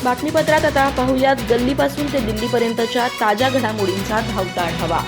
बातमीपत्रात आता पाहूयात गल्लीपासून ते दिल्लीपर्यंतच्या ताज्या घडामोडींचा धावता आढावा।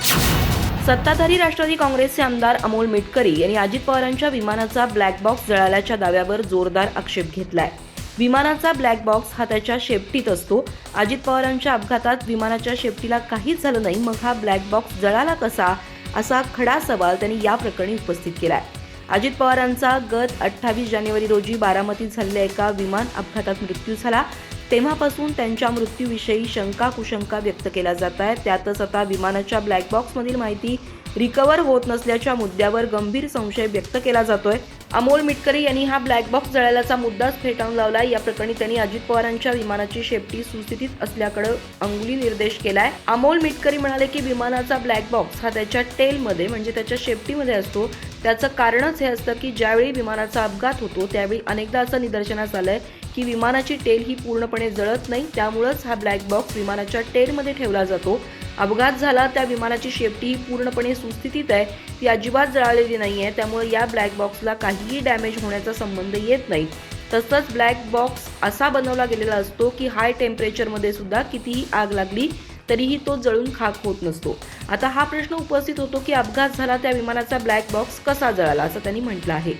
सत्ताधारी राष्ट्रवादी काँग्रेसचे आमदार अमोल मिटकरी यांनी अजित पवारांच्या विमानाचा ब्लॅक बॉक्स जळाल्याच्या दाव्यावर जोरदार आक्षेप घेतलाय। विमानाचा ब्लॅक बॉक्स हा त्याच्या शेपटीत असतो। अजित पवारांच्या अपघातात विमानाच्या शेपटीला काहीच झालं नाही, मग हा ब्लॅक बॉक्स जळाला कसा, असा खडा सवाल त्यांनी या प्रकरणी उपस्थित केलाय। अजित पवारांचा गत 28 जानेवारी रोजी बारामतीत झालेल्या एका विमान अपघातात मृत्यू झाला। तेव्हापासून त्यांच्या मृत्यूविषयी शंका कुशंका व्यक्त केल्या जात आहेत। त्यातच आता विमानाच्या ब्लॅक बॉक्समधील माहिती रिकव्हर होत नसल्याच्या मुद्द्यावर गंभीर संशय व्यक्त केला जातोय। अमोल मिटकरी यांनी हा ब्लॅक बॉक्स जळाल्याचा मुद्दाच फेटाळून लावला। या प्रकरणी त्यांनी अजित पवारांच्या विमानाची शेपटी सुस्थितीत असल्याकडे अंगुली निर्देश केलाय। अमोल मिटकरी म्हणाले की विमानाचा ब्लॅक बॉक्स हा त्याच्या टेलमध्ये म्हणजे त्याच्या शेपटीमध्ये असतो। त्याचं कारणच हे असतं की ज्यावेळी विमानाचा अपघात होतो त्यावेळी अनेकदा असं निदर्शनास आलंय की विमानाची टेल ही पूर्णपणे जळत नाही, त्यामुळेच हा ब्लॅक बॉक्स विमानाच्या टेलमध्ये ठेवला जातो। अपघात झाला त्या विमानाची शेपटी ही पूर्णपणे सुस्थितीत आहे, ती अजिबात जळालेली नाहीये, त्यामुळे या ब्लॅक बॉक्सला काहीही डॅमेज होण्याचा संबंध येत नाही। तसंच ब्लॅक बॉक्स असा बनवला गेलेला असतो की हाय टेम्परेचरमध्ये सुद्धा कितीही आग लागली तरीही तो जळून खाक होत नसतो। आता हा प्रश्न उपस्थित होतो की अपघात झाला त्या विमानाचा ब्लॅक बॉक्स कसा जळाला, असं त्यांनी म्हटलं आहे।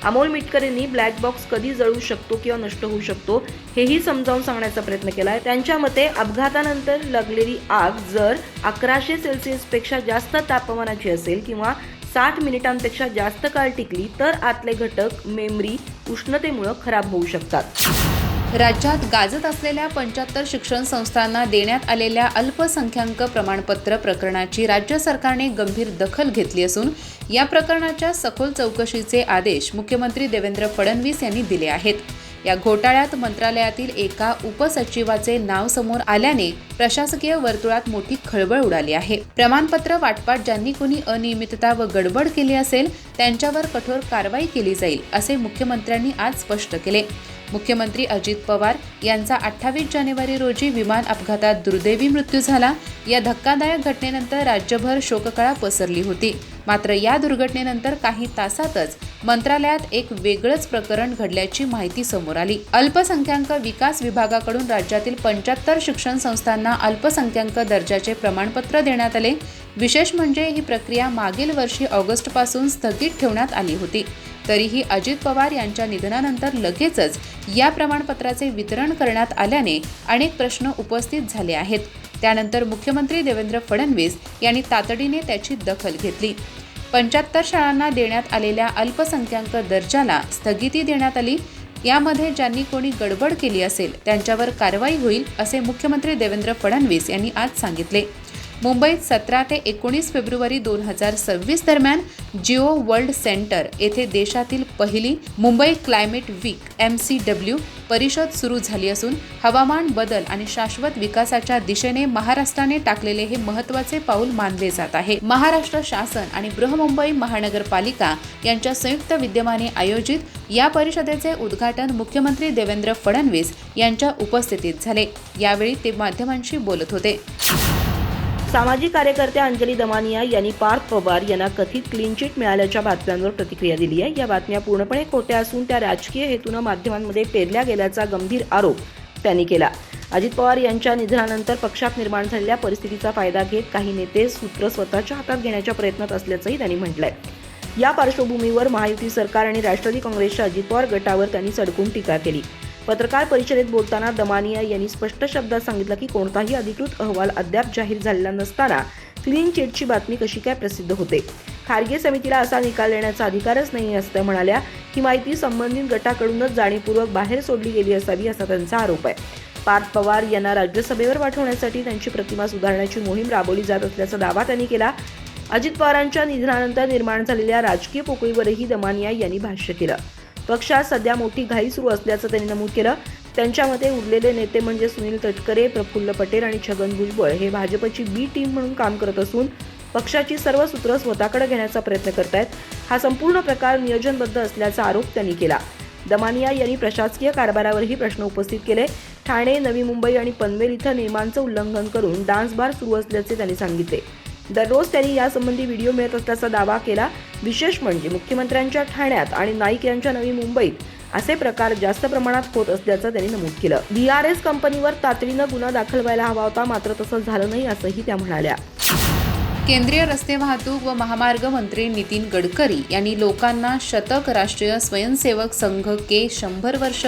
अमोल मिटकरींनी ब्लॅक बॉक्स कधी जळू शकतो किंवा नष्ट होऊ शकतो हेही समजावून सांगण्याचा प्रयत्न केलाय। त्यांच्या मते अपघातानंतर लागलेली आग जर 1100 सेल्सिअस पेक्षा जास्त तापमानाची असेल किंवा 60 मिनिटांपेक्षा जास्त काळ टिकली तर आतले घटक मेमरी उष्णतेमुळे खराब होऊ शकतात। राज्यात गाजत असलेल्या 75 शिक्षण संस्थांना देण्यात आलेल्या अल्पसंख्याक प्रमाणपत्र प्रकरणाची राज्य सरकारने गंभीर दखल घेतली असून या प्रकरणाच्या सखोल चौकशीचे आदेश मुख्यमंत्री देवेंद्र फडणवीस यांनी दिले आहेत। या घोटाळ्यात मंत्रालयातील एका उपसचिवाचे नाव समोर आल्याने प्रशासकीय वर्तुळात मोठी खळबळ उडाली आहे। प्रमाणपत्र वाटपात ज्यांनी कोणी अनियमितता व गडबड केली असेल त्यांच्यावर कठोर कारवाई केली जाईल, असे मुख्यमंत्र्यांनी आज स्पष्ट केले। मुख्यमंत्री अजित पवार यांचा 28 जानेवारी रोजी विमान अपघातात दुर्दैवी मृत्यू झाला। या धक्कादायक घटनेनंतर राज्यभर शोककळा पसरली होती। मात्र या दुर्घटनेनंतर काही तासातच मंत्रालयात एक वेगळंच प्रकरण घडल्याची माहिती समोर आली। अल्पसंख्याक विकास विभागाकडून राज्यातील 75 शिक्षण संस्थांना अल्पसंख्याक दर्जाचे प्रमाणपत्र देण्यात आले। विशेष म्हणजे ही प्रक्रिया मागील वर्षी ऑगस्टपासून स्थगित ठेवण्यात आली होती। तरीही अजित पवार यांच्या निधनानंतर लगेचच या प्रमाणपत्राचे वितरण करण्यात आल्याने अनेक प्रश्न उपस्थित झाले आहेत। त्यानंतर मुख्यमंत्री देवेंद्र फडणवीस यांनी तातडीने त्याची दखल घेतली। 75 शाळांना देण्यात आलेल्या अल्पसंख्याक दर्जाला स्थगिती देण्यात आली। यामध्ये ज्यांनी कोणी गडबड केली असेल त्यांच्यावर कारवाई होईल, असे मुख्यमंत्री देवेंद्र फडणवीस यांनी आज सांगितले। मुंबईत 17 ते 19 फेब्रुवारी 2026 दरम्यान जिओ वर्ल्ड सेंटर येथे देशातील पहिली मुंबई क्लायमेट वीक MCW परिषद सुरू झाली असून हवामान बदल आणि शाश्वत विकासाच्या दिशेने महाराष्ट्राने टाकलेले हे महत्त्वाचे पाऊल मानले जात आहे। महाराष्ट्र शासन आणि बृहन्मुंबई महानगरपालिका यांच्या संयुक्त विद्यमाने आयोजित या परिषदेचे उद्घाटन मुख्यमंत्री देवेंद्र फडणवीस यांच्या उपस्थितीत झाले। यावेळी ते माध्यमांशी बोलत होते। सामाजिक कार्यकर्त्या अंजली दमानिया यांनी पार्थ पवार यांना कथित क्लीन चिट मिळाल्याच्या बातम्यांवर प्रतिक्रिया दिली आहे। या बातम्या पूर्णपणे खोट्या असून त्या राजकीय हेतूने माध्यमांमध्ये पेरल्या गेल्याचा गंभीर आरोप त्यांनी केला। अजित पवार यांच्या निधनानंतर पक्षात निर्माण झालेल्या परिस्थितीचा फायदा घेत काही नेते सूत्र स्वतःच्या हातात घेण्याच्या प्रयत्नात असल्याचंही त्यांनी म्हटलंय। या पार्श्वभूमीवर महायुती सरकार आणि राष्ट्रवादी काँग्रेसच्या अजित पवार गटावर त्यांनी सडकून टीका केली। पत्रकार परिषदेत बोलताना दमानिया यांनी स्पष्ट शब्दात सांगितलं की कोणताही अधिकृत अहवाल अद्याप जाहीर झालेला नसताना क्लीन चिटची बातमी कशी काय प्रसिद्ध होते। खारगे समितीला असा निकाल देण्याचा अधिकारच नाही असं त्या म्हणाल्या। ही माहिती संबंधित गटाकडूनच जाणीवपूर्वक बाहेर सोडली गेली असावी, असा त्यांचा आरोप आहे। पार्थ पवार यांना राज्यसभेवर पाठवण्यासाठी त्यांची प्रतिमा सुधारण्याची मोहीम राबवली जात असल्याचा दावा त्यांनी केला। अजित पवारांच्या निधनानंतर निर्माण झालेल्या राजकीय पोकळीवरही दमानिया यांनी भाष्य केलं। पक्षात सध्या मोठी घाई सुरू असल्याचं त्यांनी नमूद केलं। त्यांच्या मते उरलेले नेते म्हणजे सुनील तटकरे, प्रफुल्ल पटेल आणि छगन भुजबळ हे भाजपची बी टीम म्हणून काम करत असून पक्षाची सर्व सूत्र स्वतःकडे घेण्याचा प्रयत्न करतायत। हा संपूर्ण प्रकार नियोजनबद्ध असल्याचा आरोप त्यांनी केला। दमानिया यांनी प्रशासकीय कारभारावरही प्रश्न उपस्थित केले। ठाणे, नवी मुंबई आणि पनवेल इथं नियमांचं उल्लंघन करून डान्स बार सुरू असल्याचे त्यांनी सांगितले। दररोज त्यांनी यासंबंधी व्हिडिओ मिळत असल्याचा दावा केला। विशेष म्हणजे मुख्यमंत्र्यांच्या ठाण्यात आणि नाईक यांच्या नवी मुंबईत असे प्रकार जास्त प्रमाणात होत असल्याचं त्यांनी नमूद केलं. BRS कंपनीवर तातडीनं गुन्हा दाखल व्हायला हवा होता, मात्र तसं झालं नाही असंही त्या म्हणाल्या. केंद्रीय रस्ते वाहतूक व महामार्ग मंत्री नितीन गडकरी यांनी लोकांना शतक राष्ट्रीय स्वयंसेवक संघ के 100 वर्ष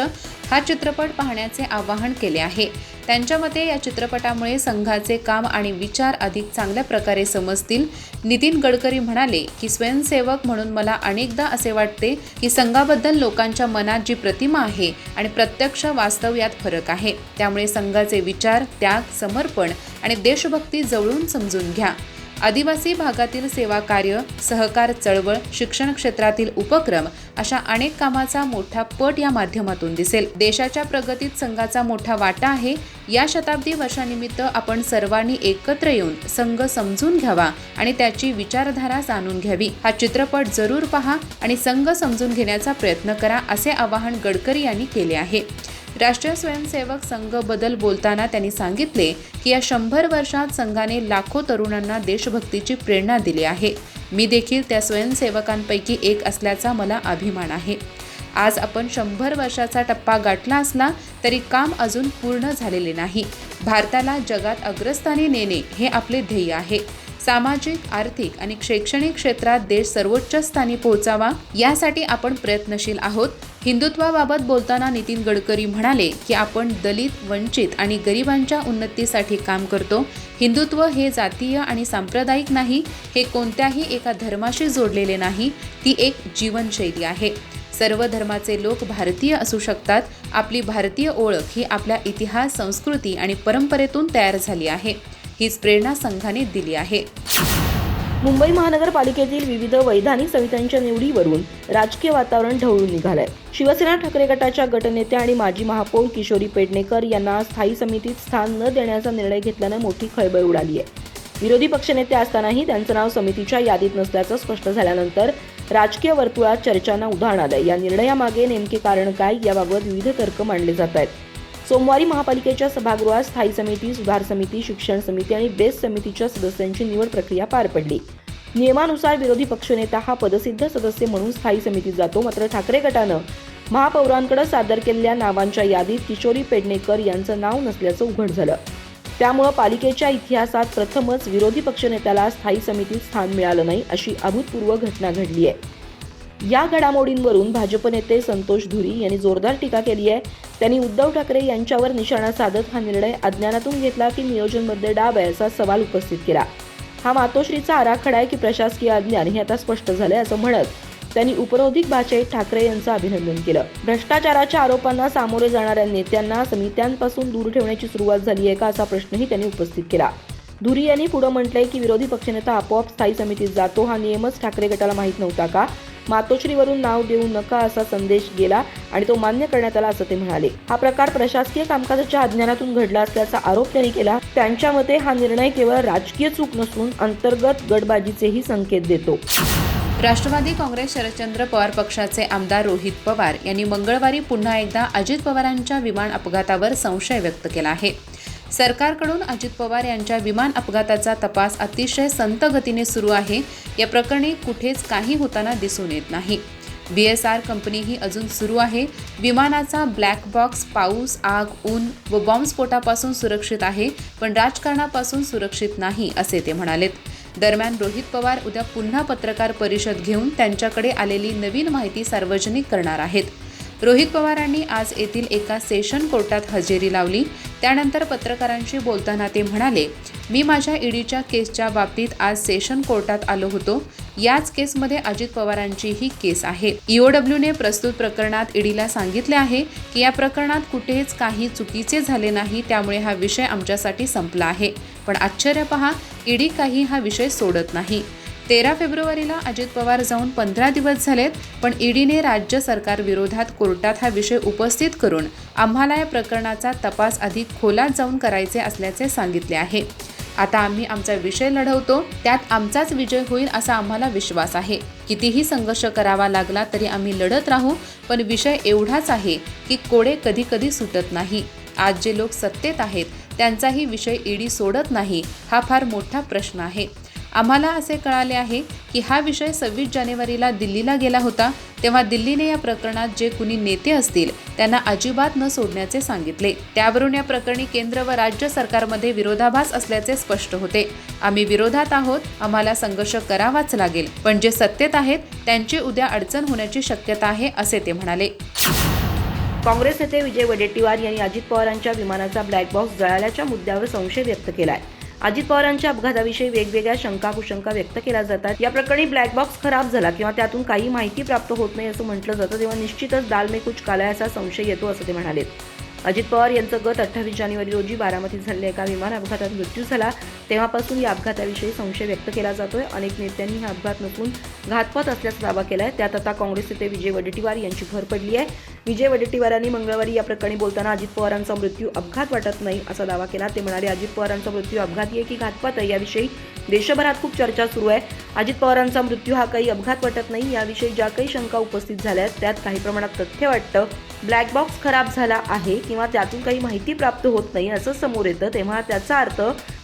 हा चित्रपट पाहण्याचे आवाहन केले आहे. त्यांच्या मते या चित्रपटामुळे संघाचे काम आणि विचार अधिक चांगल्या प्रकारे समजतील. नितीन गडकरी म्हणाले की स्वयंसेवक म्हणून मला अनेकदा असे वाटते की संघाबद्दल लोकांच्या मनात जी प्रतिमा आहे आणि प्रत्यक्ष वास्तव यात फरक आहे. त्यामुळे संघाचे विचार, त्याग, समर्पण आणि देशभक्ती जवळून समजून घ्या. आदिवासी भागातील सेवा कार्य, सहकार चळवळ, शिक्षण क्षेत्रातील उपक्रम अशा अनेक कामाचा मोठा पट या माध्यमातून दिसेल. देशाच्या प्रगतीत संघाचा मोठा वाटा आहे. या शताब्दी वर्षानिमित्त आपण सर्वांनी एकत्र येऊन संघ समजून घ्यावा आणि त्याची विचारधारा जाणून घ्यावी. हा चित्रपट जरूर पहा आणि संघ समजून घेण्याचा प्रयत्न करा, असे आवाहन गडकरी यांनी केले आहे. राष्ट्रीय स्वयंसेवक संघ बद्दल बोलताना त्यांनी सांगितले की या 100 वर्षात संघाने लाखो तरुणांना देशभक्तीची प्रेरणा दिली आहे. मी देखील त्या स्वयंसेवकांपैकी एक असल्याचा मला अभिमान आहे. आज आपण 100 वर्षाचा टप्पा गाठला असला तरी काम अजून पूर्ण झालेले नाही. भारताला जगात अग्रस्थानी नेणे हे आपले ध्येय आहे. सामाजिक, आर्थिक आणि शैक्षणिक क्षेत्रात देश सर्वोच्च स्थानी पोहोचावा यासाठी आपण प्रयत्नशील आहोत. हिंदुत्वाबाबत बोलताना नितीन गडकरी म्हणाले की आपण दलित, वंचित आणि गरिबांच्या उन्नतीसाठी काम करतो. हिंदुत्व हे जातीय आणि सांप्रदायिक नाही, हे कोणत्याही एका धर्माशी जोडलेले नाही, ती एक जीवनशैली आहे. सर्व धर्माचे लोक भारतीय असू शकतात. आपली भारतीय ओळख ही आपल्या इतिहास, संस्कृती आणि परंपरेतून तयार झाली आहे. हीच प्रेरणा संघाने दिली आहे. मुंबई महानगरपालिकेतील विविध वैधानिक समित्यांच्या निवडीवरून राजकीय वातावरण ढवळून निघालंय. शिवसेना ठाकरे गटाच्या गटनेत्या आणि माजी महापौर किशोरी पेडणेकर यांना स्थायी समितीत स्थान न देण्याचा निर्णय घेतल्यानं मोठी खळबळ उडाली आहे. विरोधी पक्षनेते असतानाही त्यांचं नाव समितीच्या यादीत नसल्याचं स्पष्ट झाल्यानंतर राजकीय वर्तुळात चर्चांना उधाण आलंय. या निर्णयामागे नेमके कारण काय, याबाबत विविध तर्क मांडले जात आहेत. सोमवारी महापालिकेच्या सभागृहात स्थायी समिती, सुधार समिती, शिक्षण समिती आणि बेस्ट समितीच्या सदस्यांची निवड प्रक्रिया पार पडली. नियमानुसार विरोधी पक्षनेता हा पदसिद्ध सदस्य म्हणून स्थायी समितीत जातो. मात्र ठाकरे गटानं महापौरांकडे सादर केलेल्या नावांच्या यादीत किशोरी पेडणेकर यांचं नाव नसल्याचं उघड झालं. त्यामुळे पालिकेच्या इतिहासात प्रथमच विरोधी पक्षनेत्याला स्थायी समितीत स्थान मिळालं नाही, अशी अभूतपूर्व घटना घडली आहे. या घडामोडींवरून भाजप नेते संतोष धुरी यांनी जोरदार टीका केली आहे. त्यांनी उद्धव ठाकरे यांच्यावर निशाणा साधत हा निर्णय अज्ञानातून घेतला की नियोजनबद्ध डाब आहे, असा सवाल उपस्थित केला. हा मातोश्रीचा आराखडा आहे की प्रशासकीय अज्ञान, हे आता स्पष्ट झालंय, असं म्हणत त्यांनी उपरोधिक भाषेत ठाकरे यांचं अभिनंदन केलं. भ्रष्टाचाराच्या आरोपांना सामोरे जाणाऱ्या नेत्यांना समित्यांपासून दूर ठेवण्याची सुरुवात झाली आहे का, असा प्रश्नही त्यांनी उपस्थित केला. धुरी यांनी पुढे म्हटलंय की विरोधी पक्षनेता आपोआप स्थायी समितीत जातो, हा नियमच ठाकरे गटाला माहीत नव्हता का? मातोश्रीवरून नाव देऊ नका असा संदेश गेला आणि तो मान्य करण्यात आला, असं ते म्हणाले. हा प्रकार प्रशासकीय कामकाजाच्या अज्ञानातून घडला असल्याचा आरोप त्यांनी केला. त्यांच्या मते हा निर्णय केवळ राजकीय चूक नसून अंतर्गत गटबाजीचेही संकेत देतो. राष्ट्रवादी काँग्रेस शरदचंद्र पवार पक्षाचे आमदार रोहित पवार यांनी मंगळवारी पुन्हा एकदा अजित पवारांच्या विमान अपघातावर संशय व्यक्त केला आहे. सरकारकडून अजित पवार यांच्या विमान अपघाताचा तपास अतिशय संथ गतीने सुरू आहे. या प्रकरणी कुठेच काही होताना दिसून येत नाही. BSR कंपनीही अजून सुरू आहे. विमानाचा ब्लॅक बॉक्स पाऊस, आग, ऊन व बॉम्बस्फोटापासून सुरक्षित आहे, पण राजकारणापासून सुरक्षित नाही, असे ते म्हणालेत. दरम्यान रोहित पवार उद्या पुन्हा पत्रकार परिषद घेऊन त्यांच्याकडे आलेली नवीन माहिती सार्वजनिक करणार आहेत. रोहित पवारांनी आज येथील एका सेशन कोर्टात हजेरी लावली. त्यानंतर पत्रकारांशी बोलताना ते म्हणाले, मी माझ्या ईडीच्या केसच्या बाबतीत आज सेशन कोर्टात आलो होतो. याच केसमध्ये अजित पवारांची ही केस आहे. EOWने प्रस्तुत प्रकरणात ईडीला सांगितले आहे की या प्रकरणात कुठेच काही चुकीचे झाले नाही, त्यामुळे हा विषय आमच्यासाठी संपला आहे. पण आश्चर्य पहा, ईडी काही हा विषय सोडत नाही. 13 फेब्रुवारीला अजित पवार जाऊन 15 दिवस झालेत, पण ईडीने राज्य सरकार विरोधात कोर्टात हा विषय उपस्थित करून आम्हाला या प्रकरणाचा तपास अधिक खोलात जाऊन करायचे असल्याचे सांगितले आहे. आता आम्ही आमचा विषय लढवतो, त्यात आमचाच विजय होईल असा आम्हाला विश्वास आहे. कितीही संघर्ष करावा लागला तरी आम्ही लढत राहू, पण विषय एवढाच आहे की कोडे कधी कधी सुटत नाही. आज जे लोक सत्तेत आहेत त्यांचाही विषय ईडी सोडत नाही, हा फार मोठा प्रश्न आहे. आम्हाला असे कळाले आहे की हा विषय 26 जानेवारीला दिल्लीला गेला होता. तेव्हा दिल्लीने या प्रकरणात जे कुणी नेते असतील त्यांना अजिबात न सोडण्याचे सांगितले। त्यावरून या प्रकरणी केंद्र व राज्य सरकारमध्ये विरोधाभास असल्याचे स्पष्ट होते। आम्ही विरोधात आहोत, आम्हाला संघर्ष करावाच लागेल, पण जे सत्तेत आहेत त्यांची उद्या अडचण होण्याची शक्यता आहे, असे ते म्हणाले। काँग्रेस नेते विजय वडेट्टीवार यांनी अजित पवारांच्या विमानाचा ब्लॅक बॉक्स जळाल्याच्या मुद्द्यावर संशय व्यक्त केलाय। अजित पवारांच्या अपघाताविषयी वेगवेगळ्या शंका कुशंका व्यक्त केल्या जातात। या प्रकरणी ब्लॅक बॉक्स खराब झाला किंवा त्यातून काही माहिती प्राप्त होत नाही असं म्हटलं जातं, तेव्हा निश्चितच दाल में कुछ काला असा संशय येतो, असं ते म्हणाले। अजित पवार यांचं गत 28 जानेवारी रोजी बारामतीत झालेल्या एका विमान अपघातात मृत्यू झाला, तेव्हापासून या अपघाताविषयी संशय व्यक्त केला जातोय। अनेक नेत्यांनी हा अपघात नसून घातपात असल्याचा दावा केलाय। त्यात आता काँग्रेस नेते विजय वडेट्टीवार यांची भर पडली आहे। विजय वडेट्टीवारांनी मंगळवारी या प्रकरणी बोलताना अजित पवारांचा मृत्यू अपघात वाटत नाही असा दावा केला। ते म्हणाले, अजित पवारांचा मृत्यू अपघाती आहे की घातपात आहे याविषयी देशभरात खूप चर्चा सुरू आहे। अजित पवारांचा मृत्यू हा काही अपघात वाटत नाही, याविषयी ज्या काही शंका उपस्थित झाल्या आहेत त्यात काही प्रमाणात तथ्य वाटतं। ब्लॅक बॉक्स खराब झाला आहे किंवा त्यातून काही माहिती प्राप्त होत नाही असं समोर येतं, तेव्हा त्याचा अर्थ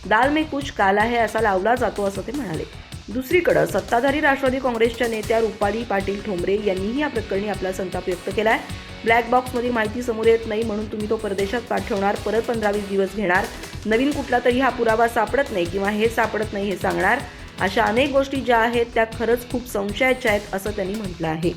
दाल में कुछ काला है असा लावला जातो, असं ते म्हणाले। दुसरीकडे सत्ताधारी राष्ट्रवादी काँग्रेसच्या नेत्या रुपाली पाटील ठोंबरे यांनीही या प्रकरणी आपला संताप व्यक्त केलाय। ब्लॅक बॉक्समधील माहिती समोर येत नाही म्हणून तुम्ही तो परदेशात पाठवणार, परत 15-20 दिवस घेणार, नवीन कुठला तरी हा पुरावा सापडत नाही किंवा हे सापडत नाही हे सांगणार, अशा अनेक गोष्टी ज्या आहेत त्या खरंच खूप संशयाच्या आहेत, असं त्यांनी म्हटलं आहे।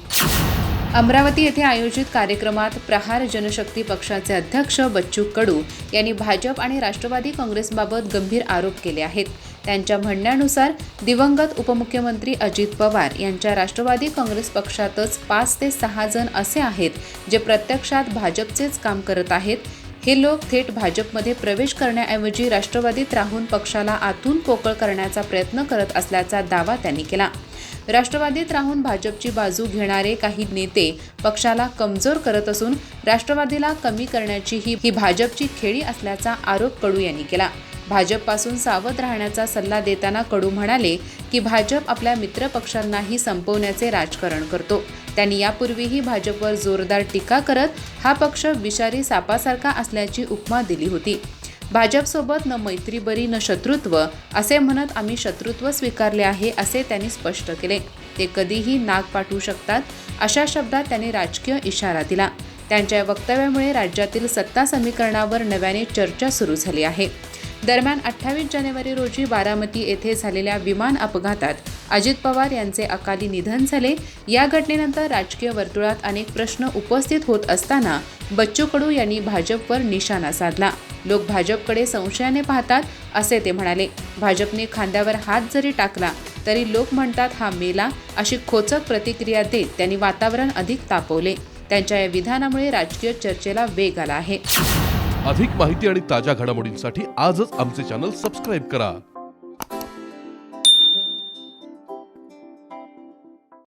अमरावती येथे आयोजित कार्यक्रमात प्रहार जनशक्ती पक्षाचे अध्यक्ष बच्चू कडू यांनी भाजप आणि राष्ट्रवादी काँग्रेसबाबत गंभीर आरोप केले आहेत। त्यांच्या म्हणण्यानुसार दिवंगत उपमुख्यमंत्री अजित पवार यांच्या राष्ट्रवादी काँग्रेस पक्षातच 5 ते 6 जण असे आहेत जे प्रत्यक्षात भाजपचेच काम करत आहेत। हे लोक थेट भाजपमध्ये प्रवेश करण्याऐवजी राष्ट्रवादीत राहून पक्षाला आतून पोकळ करण्याचा प्रयत्न करत असल्याचा दावा त्यांनी केला। राष्ट्रवादीत राहून भाजपची बाजू घेणारे काही नेते पक्षाला कमजोर करत असून राष्ट्रवादीला कमी करण्याची ही भाजपची खेळी असल्याचा आरोप कडू यांनी केला। भाजपपासून सावध राहण्याचा सल्ला देताना कडू म्हणाले की भाजप आपल्या मित्रपक्षांनाही संपवण्याचे राजकारण करतो। त्यांनी यापूर्वीही भाजपवर जोरदार टीका करत हा पक्ष विषारी सापासारखा असल्याची उपमा दिली होती। भाजपसोबत न मैत्री बरी न शत्रुत्व असे म्हणत आम्ही शत्रुत्व स्वीकारले आहे, असे त्यांनी स्पष्ट केले। ते कधीही नाक पाठवू शकतात, अशा शब्दात त्यांनी राजकीय इशारा दिला। त्यांच्या वक्तव्यामुळे राज्यातील सत्ता समीकरणावर नव्याने चर्चा सुरू झाली आहे। दरम्यान 28 जानेवारी रोजी बारामती येथे झालेल्या विमान अपघातात अजित पवार यांचे अकाली निधन झाले। या घटनेनंतर राजकीय वर्तुळात अनेक प्रश्न उपस्थित होत असताना बच्चू कडू यांनी भाजपवर निशाणा साधला। लोक भाजपकडे संशयाने पाहतात, असे ते म्हणाले। भाजपने खांद्यावर हात जरी टाकला तरी लोक म्हणतात हा मेला, अशी खोचक प्रतिक्रिया देत त्यांनी वातावरण अधिक तापवले। त्यांच्या या विधानामुळे राजकीय चर्चेला वेग आला आहे। अधिक माहिती आणि ताज्या घडामोडींसाठी आजच आमचे चॅनल सबस्क्राइब करा।